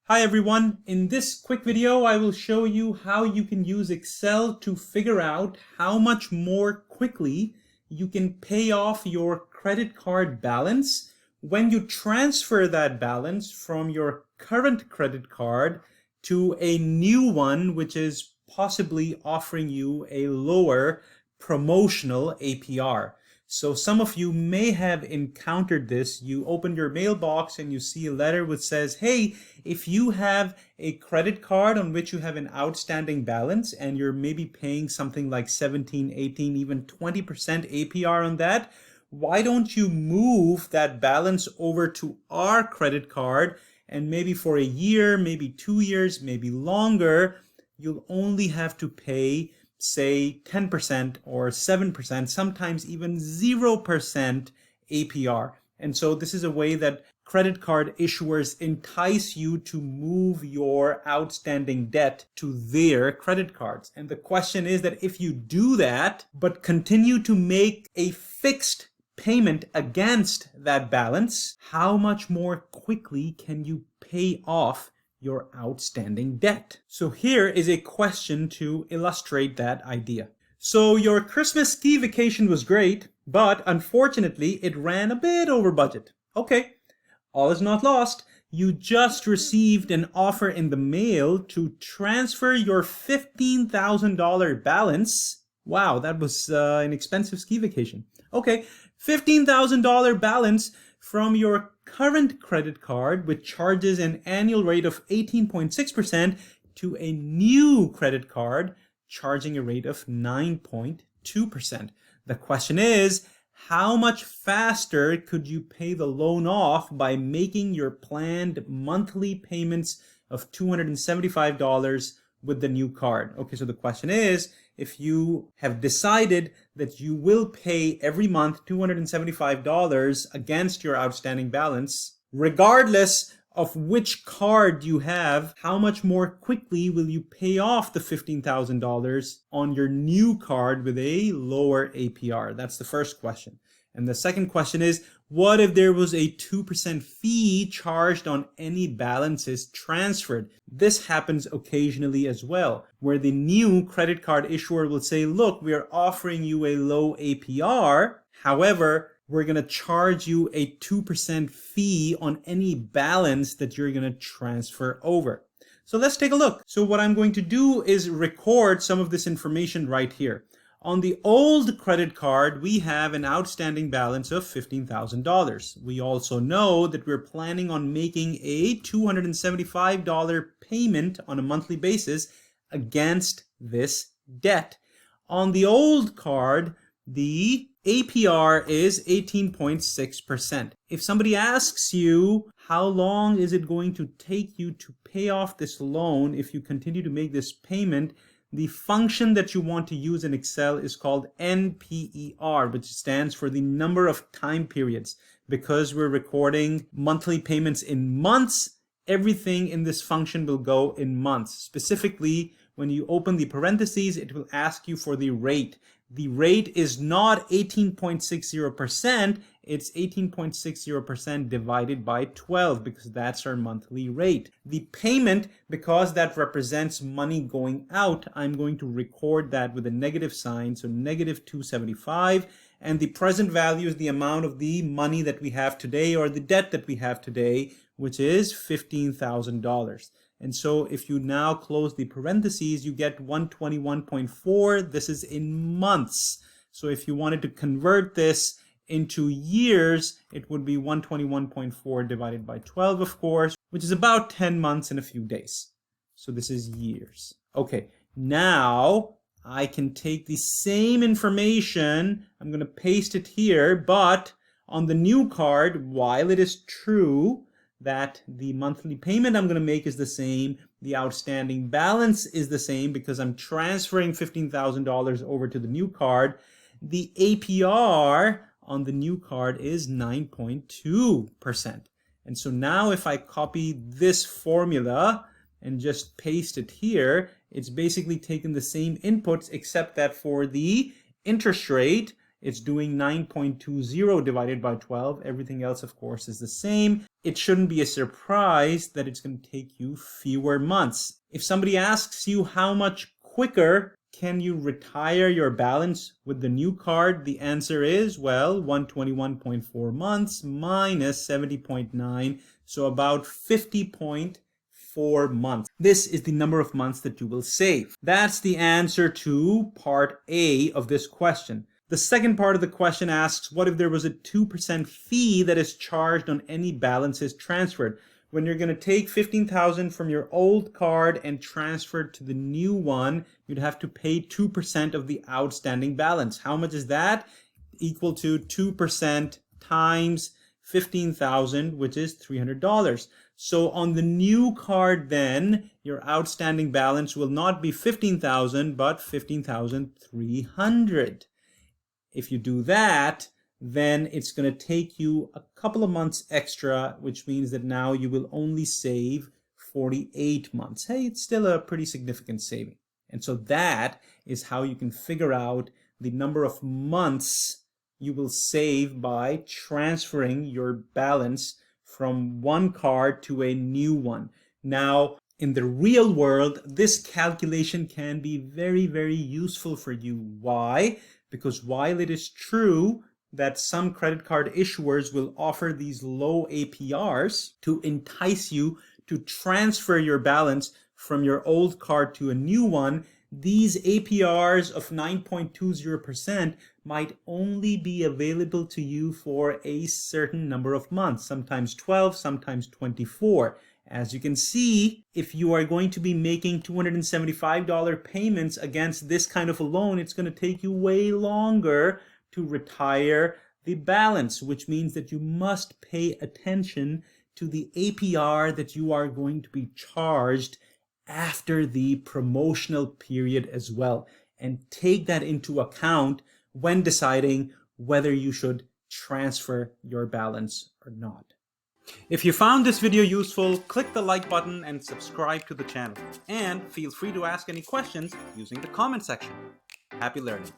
Hi everyone, in this quick video I will show you how you can use Excel to figure out how much more quickly you can pay off your credit card balance when you transfer that balance from your current credit card to a new one which is possibly offering you a lower promotional APR. So some of you may have encountered this. You open your mailbox and you see a letter which says, hey, if you have a credit card on which you have an outstanding balance and you're maybe paying something like 17, 18, even 20% APR on that, why don't you move that balance over to our credit card, and maybe for a year, maybe 2 years, maybe longer, you'll only have to pay say 10% or 7%, sometimes even 0% APR. And so this is a way that credit card issuers entice you to move your outstanding debt to their credit cards. And the question is that if you do that, but continue to make a fixed payment against that balance, how much more quickly can you pay off your outstanding debt? So here is a question to illustrate that idea. So your Christmas ski vacation was great, but unfortunately it ran a bit over budget. Okay, all is not lost. You just received an offer in the mail to transfer your $15,000 balance. Wow, that was an expensive ski vacation. Okay, $15,000 balance from your current credit card, which charges an annual rate of 18.6%, to a new credit card charging a rate of 9.2%. The question is, how much faster could you pay the loan off by making your planned monthly payments of $275 with the new card? Okay, so the question is, if you have decided that you will pay every month $275 against your outstanding balance, regardless of which card you have, how much more quickly will you pay off the $15,000 on your new card with a lower APR? That's the first question. And the second question is, what if there was a 2% fee charged on any balances transferred? This happens occasionally as well, where the new credit card issuer will say, look, we are offering you a low APR. However, we're going to charge you a 2% fee on any balance that you're going to transfer over. So let's take a look. So what I'm going to do is record some of this information right here. On the old credit card, we have an outstanding balance of $15,000. We also know that we're planning on making a $275 payment on a monthly basis against this debt. On the old card, the APR is 18.6%. If somebody asks you, how long is it going to take you to pay off this loan if you continue to make this payment, the function that you want to use in Excel is called NPER, which stands for the number of time periods. Because we're recording monthly payments in months, everything in this function will go in months. Specifically, when you open the parentheses, it will ask you for the rate. The rate is not 18.60%, it's 18.60% divided by 12 because that's our monthly rate. The payment, because that represents money going out, I'm going to record that with a negative sign, so negative 275, and the present value is the amount of the money that we have today or the debt that we have today, which is $15,000. And so if you now close the parentheses, you get 121.4. This is in months. So if you wanted to convert this into years, it would be 121.4 divided by 12, of course, which is about 10 months and a few days. So this is years. Okay, now I can take the same information. I'm going to paste it here, but on the new card, while it is true that the monthly payment I'm going to make is the same, the outstanding balance is the same because I'm transferring $15,000 over to the new card, the APR on the new card is 9.2%. And so now if I copy this formula and just paste it here, it's basically taken the same inputs except that for the interest rate, It's doing 9.20 divided by 12. Everything else, of course, is the same. It shouldn't be a surprise that it's going to take you fewer months. If somebody asks you how much quicker can you retire your balance with the new card, the answer is, well, 121.4 months minus 70.9, so about 50.4 months. This is the number of months that you will save. That's the answer to part A of this question. The second part of the question asks, what if there was a 2% fee that is charged on any balances transferred? When you're going to take 15,000 from your old card and transfer it to the new one, you'd have to pay 2% of the outstanding balance. How much is that? Equal to 2% times 15,000, which is $300. So on the new card then, your outstanding balance will not be 15,000, but 15,300. If you do that, then it's going to take you a couple of months extra, which means that now you will only save 48 months. Hey, it's still a pretty significant saving. And so that is how you can figure out the number of months you will save by transferring your balance from one card to a new one. Now, in the real world, this calculation can be very, very useful for you. Why? Because while it is true that some credit card issuers will offer these low APRs to entice you to transfer your balance from your old card to a new one, these APRs of 9.20% might only be available to you for a certain number of months, sometimes 12, sometimes 24. As you can see, if you are going to be making $275 payments against this kind of a loan, it's going to take you way longer to retire the balance, which means that you must pay attention to the APR that you are going to be charged after the promotional period as well, and take that into account when deciding whether you should transfer your balance or not. If you found this video useful, click the like button and subscribe to the channel. And feel free to ask any questions using the comment section. Happy learning!